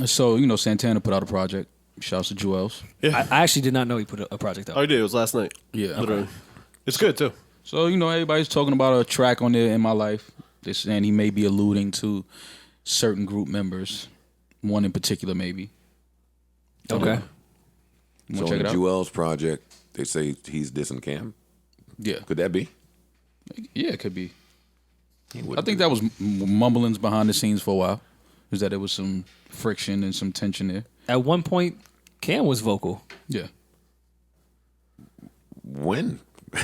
So, Santana put out a project. Shouts to Juelz. Yeah. I actually did not know he put a project out. Oh, he did. It was last night. Yeah. Literally. It's good, too. So, everybody's talking about a track on there, In My Life. They're saying he may be alluding to certain group members. One in particular, maybe. Okay. You So want to check in it the out? Juelz project, they say he's dissing Cam. Yeah. Could that be? Yeah, it could be. I think that was mumblings behind the scenes for a while. Is that there was some friction and some tension there. At one point, Cam was vocal. Yeah. When?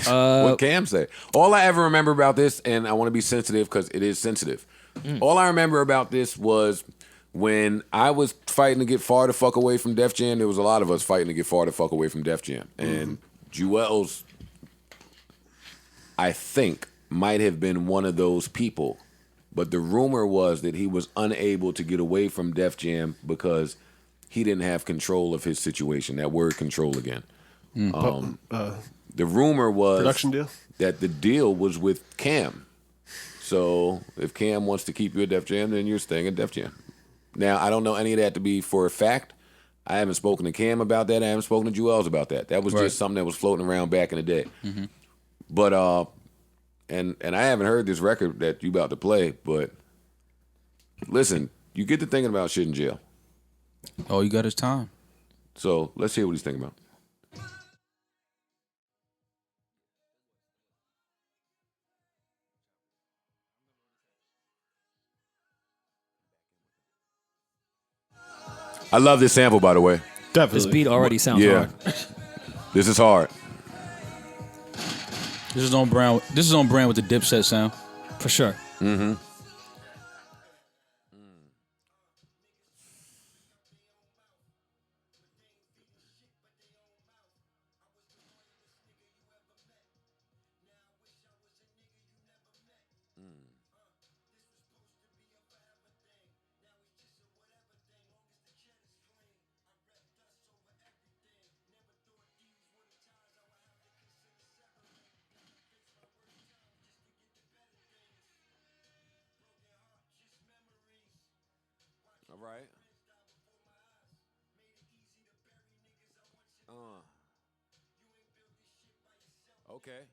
What Cam say? All I ever remember about this, and I want to be sensitive because it is sensitive. All I remember about this was when I was fighting to get far the fuck away from Def Jam. There was a lot of us fighting to get far the fuck away from Def Jam, and Juelz, I think, might have been one of those people. But the rumor was that he was unable to get away from Def Jam because he didn't have control of his situation. That word control again. The rumor was Production deal? that the deal was with Cam. So if Cam wants to keep you at Def Jam, then you're staying at Def Jam. Now, I don't know any of that to be for a fact. I haven't spoken to Cam about that. I haven't spoken to Juelz about that. That was just something that was floating around back in the day. But and I haven't heard this record that you about to play, but listen, you get to thinking about shit in jail. All you got is time. So let's hear what he's thinking about. I love this sample, by the way. Definitely. This beat already sounds hard. This is hard. This is on brand. This is on brand with the Dipset sound. For sure. Mm-hmm. All right. Okay.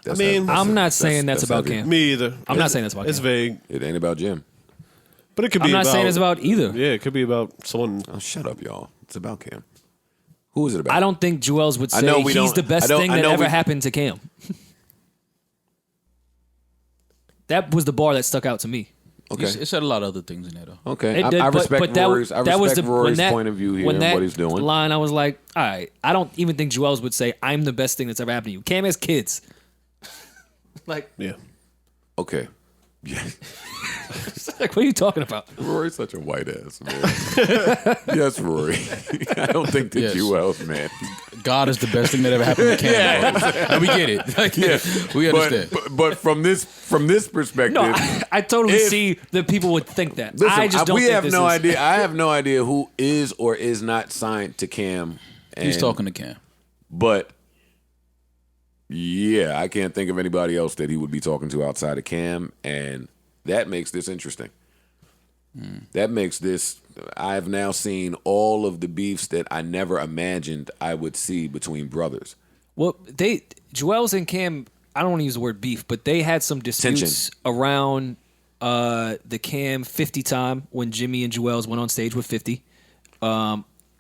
I mean, I'm not saying that's about heavy. Cam. me either. I'm not saying that's about It's Cam. vague, It ain't about Jim. but it could be I'm not about... saying it's about either. Yeah, it could be about someone... Oh, shut up, y'all. It's about Cam. Who is it about? I don't think Juelz would I say know we he's don't- the best I don't- thing I that know ever we- happened to Cam. That was the bar that stuck out to me. Okay. It said a lot of other things in there, though. Okay. It did, I but respect that Rory's, was- that was the- Rory's when that- point of view here when and that what he's doing. line, I was like, all right, I don't even think Juelz would say, I'm the best thing that's ever happened to you. Cam has kids. Like, Yeah. Okay. Yeah. like, what are you talking about? Rory's such a white ass, man. Yes, Rory. I don't think that Yes. Juelz, man. God is the best thing that ever happened to Cam. And we get it. Like, we understand. But from this perspective, No, I totally If- see that people would think that. listen, I just don't we think have this no is. idea. I have no idea who is or is not signed to Cam. He's and- talking to Cam. But yeah, I can't think of anybody else that he would be talking to outside of Cam, and that makes this interesting. That makes this. I've now seen all of the beefs that I never imagined I would see between brothers. Well, Juelz and Cam, I don't want to use the word beef, but they had some disputes around the Cam 50 time when Jimmy and Juelz went on stage with 50. I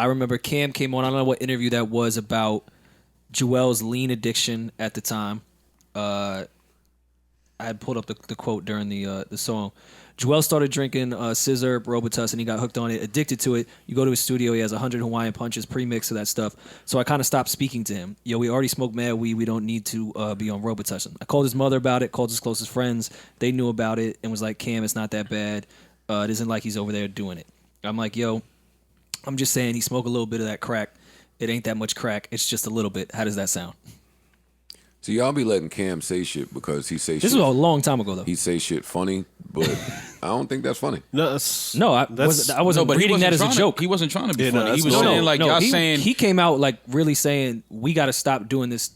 remember Cam came on, I don't know what interview that was, about Juelz lean addiction at the time. I I had pulled up the quote during the song. Juelz started drinking Scissor, Robitussin, he got hooked on it, addicted to it. You go to his studio, he has 100 Hawaiian punches, pre-mix of that stuff. So I kind of stopped speaking to him. Yo, we already smoked mad weed. We don't need to be on Robitussin. I called his mother about it, called his closest friends. They knew about it and was like, Cam, it's not that bad. It isn't like he's over there doing it. I'm like, yo, I'm just saying he smoked a little bit of that crack. It ain't that much crack. It's just a little bit. How does that sound? So y'all be letting Cam say shit because he say shit. This was a long time ago, though. He say shit funny, but I don't think that's funny. No, I wasn't but reading that as a joke. He wasn't trying to be Yeah, funny. no, He that's was normal. saying like y'all saying he came out like really saying we got to stop doing this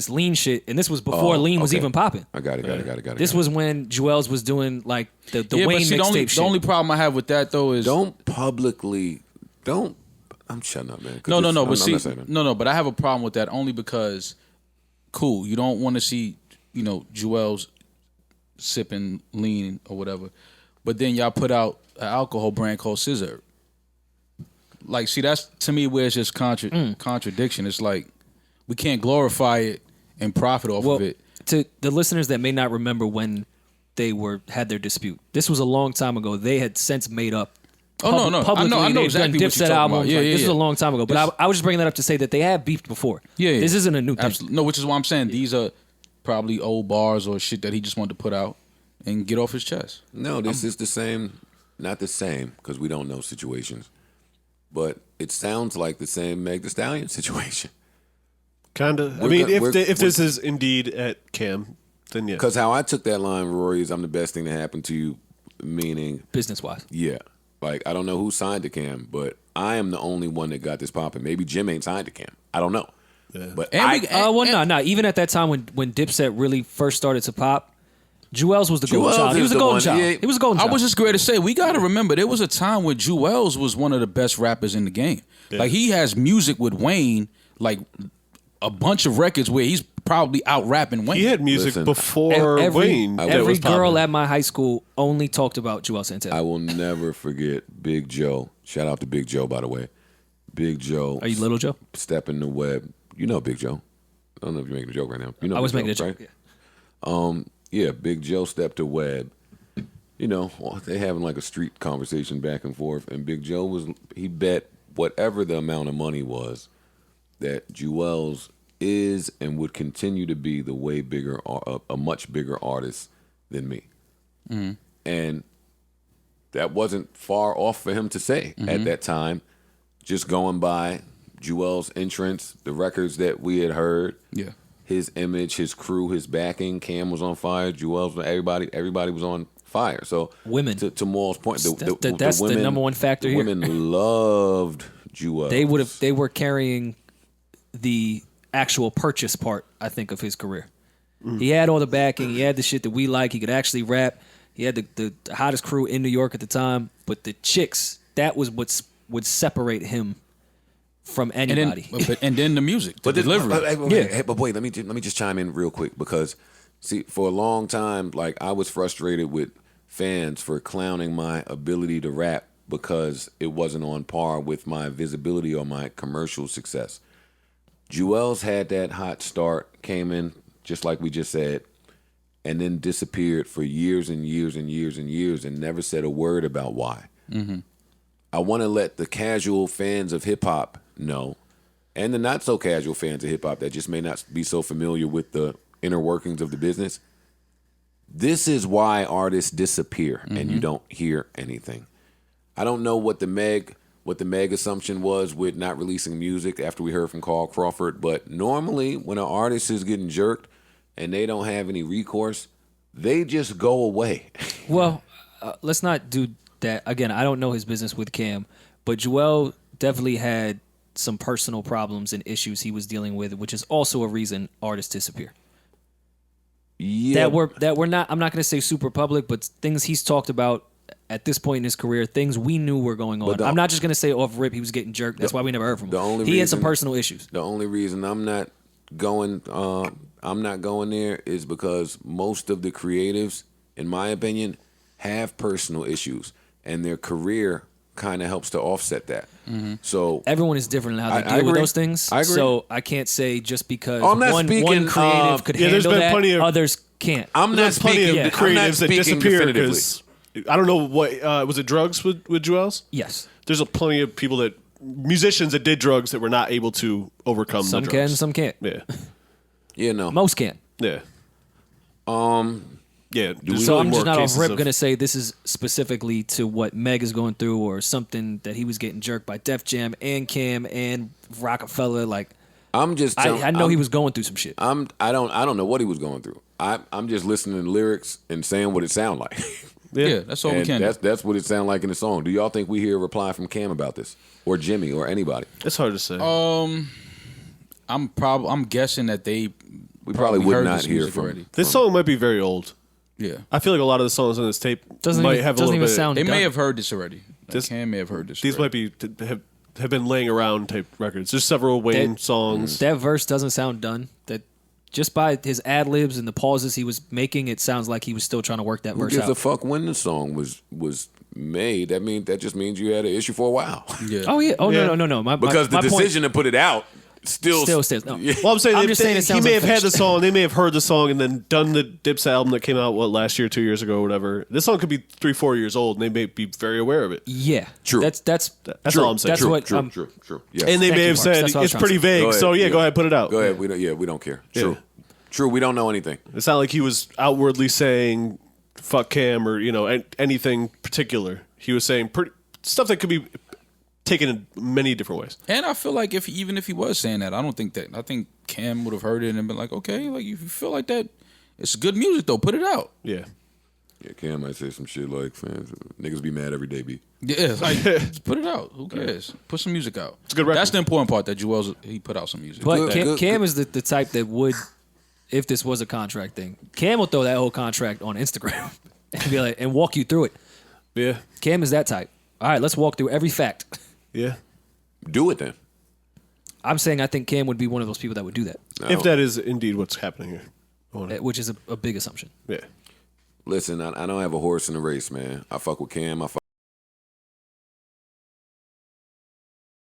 lean shit, and this was before lean was okay. even popping. I got it. This was when Juelz was doing like the Wayne but see, mixtape shit. the only problem I have with that though is don't. I'm shutting up, man. But I have a problem with that only because, cool, you don't want to see, Juelz sipping lean or whatever, but then y'all put out an alcohol brand called Scissor. Like, see, that's to me where it's just contradiction. It's like we can't glorify it and profit off of it. To the listeners that may not remember when they had their dispute, this was a long time ago. They had since made up. Oh, no. Publicly, I know they've exactly done what you're Dipset talking albums. about. Yeah, this yeah. was a long time ago. But I was just bringing that up to say that they have beefed before. Yeah. This isn't a new thing. Absolutely. No, which is why I'm saying these are probably old bars or shit that he just wanted to put out and get off his chest. No, this is the same. Not the same because we don't know situations, but it sounds like the same Meg Thee Stallion situation. kind of. I We're mean, go- if this is indeed at Cam, then yeah. Because how I took that line, Rory, is I'm the best thing to happen to you, meaning, Business wise. yeah. Like, I don't know who signed to Cam, but I am the only one that got this popping. Maybe Jim ain't signed to Cam. I don't know. Yeah. But No. Even at that time when Dipset really first started to pop, Juelz was the golden Juelz child. He is was the the golden one- child. yeah. He was the golden I child. was just going to say, we got to remember, there was a time where Juelz was one of the best rappers in the game. Yeah. Like, he has music with Wayne, like a bunch of records where he's probably out rapping Wayne. He had music Listen, before Wayne. that Every was girl popular. at my high school only talked about Juelz Santana. I will never forget Big Joe. Shout out to Big Joe, by the way. Big Joe. Are you Little Joe? Step in the web. You know Big Joe. I don't know if you're making a joke right now. You know I was Big making a Joe, joke. right? Yeah, Big Joe stepped to Webb. They having like a street conversation back and forth, and Big Joe he bet whatever the amount of money was that Juelz is and would continue to be the way bigger, a much bigger artist than me. Mm-hmm. And that wasn't far off for him to say at that time, just going by Juelz's entrance, the records that we had heard. Yeah. His image, his crew, his backing. Cam was on fire. Juelz, everybody was on fire. So Women. To Maul's point, That's the women, number one factor the here. Women loved Juelz. They were carrying the actual purchase part, I think, of his career. He had all the backing. He had the shit that we like. He could actually rap. He had the hottest crew in New York at the time. But the chicks, that was what would separate him from anybody. And then the music, the delivery. But wait, let me just chime in real quick because, see, for a long time, like I was frustrated with fans for clowning my ability to rap because it wasn't on par with my visibility or my commercial success. Juelz had that hot start, came in just like we just said, and then disappeared for years and years and years and years and never said a word about why. Mm-hmm. I want to let the casual fans of hip hop know, and the not so casual fans of hip hop that just may not be so familiar with the inner workings of the business. This is why artists disappear and you don't hear anything. I don't know what the Meg assumption was with not releasing music after we heard from Carl Crawford, but normally when an artist is getting jerked and they don't have any recourse, they just go away. Well, let's not do that. Again, I don't know his business with Cam, but Juelz definitely had some personal problems and issues he was dealing with, which is also a reason artists disappear. Yeah, That were not, I'm not going to say super public, but things he's talked about at this point in his career, things we knew were going on. I'm not just going to say off rip he was getting jerked. That's why we never heard from him. He had some personal issues. The only reason I'm not going there is because most of the creatives, in my opinion, have personal issues, and their career kind of helps to offset that. Mm-hmm. So everyone is different in how they I deal with agree. those things. I agree. So I can't say just because I'm not one speaking creative of- could Yeah, there's handle been that, plenty of- others Can't. I'm not There's plenty speaking. of I'm not creatives that speaking disappear definitively. because I don't know what was it drugs with Juelz? Yes. There's plenty of people that musicians that did drugs that were not able to overcome Some the can, drugs. some can't. Yeah, Yeah, no. Most can't. yeah, yeah. there's So really I'm more just not off cases rip of- going to say this is specifically to what Meg is going through or something that he was getting jerked by Def Jam and Cam and Rockefeller. Like, I'm just. I know he was going through some shit. I don't know what he was going through. I'm just listening to lyrics and saying what it sound like. Yeah, that's all we And can. that's what it sound like in the song. Do y'all think we hear a reply from Cam about this, or Jimmy, or anybody? It's hard to say. I'm guessing that they probably would heard not this hear music from- already. this song might be very old. Yeah, I feel like a lot of the songs on this tape Doesn't might even- have a doesn't little even bit. sound- they done. may have heard this already. This- Cam may have heard this. These already. might be have been laying around type records. There's several Wayne songs. That verse doesn't sound done. That just by his ad libs and the pauses he was making, it sounds like he was still trying to work that Who verse gives out. a fuck when the song was made? That just means you had an issue for a while. Yeah. Oh yeah. Oh Yeah. no. Because the my decision to put it out still stands. No. Well, I'm saying, I'm just saying it he sounds may have had the unfinished. song. They may have heard the song and then done the Dipset album that came out last year, 2 years ago, or whatever. This song could be 3-4 years old, and they may be very aware of it. Yeah. True. That's That's True. all I'm saying. That's True, what true, I'm- true, true. Yes. And they Thank may you, have Marcus. said That's what I was it's trying pretty to say. vague. Go So ahead. yeah, go ahead, put it out. Go ahead. We don't care. True. Yeah. True. We don't know anything. It's not like he was outwardly saying "fuck Cam" or anything particular. He was saying stuff that could be taken in many different ways. And I feel like even if he was saying that, I think Cam would have heard it and been like, okay, like if you feel like that, it's good music though, put it out. Yeah, Yeah, Cam might say some shit like, "Fans, niggas be mad every day, B." Yeah, like just put it out. Who cares? Put some music out. It's a good record. That's the important part that Juelz he put out some music. But Good, Cam, good, Cam is the type that would, if this was a contract thing, Cam will throw that whole contract on Instagram and be like, and walk you through it. yeah, Cam is that type. All right, let's walk through every fact. yeah. Do it then. I'm saying I think Cam would be one of those people that would do that, If that is indeed what's happening here. which is a big assumption. Yeah. Listen, I don't have a horse in the race, man. I fuck with Cam. I fuck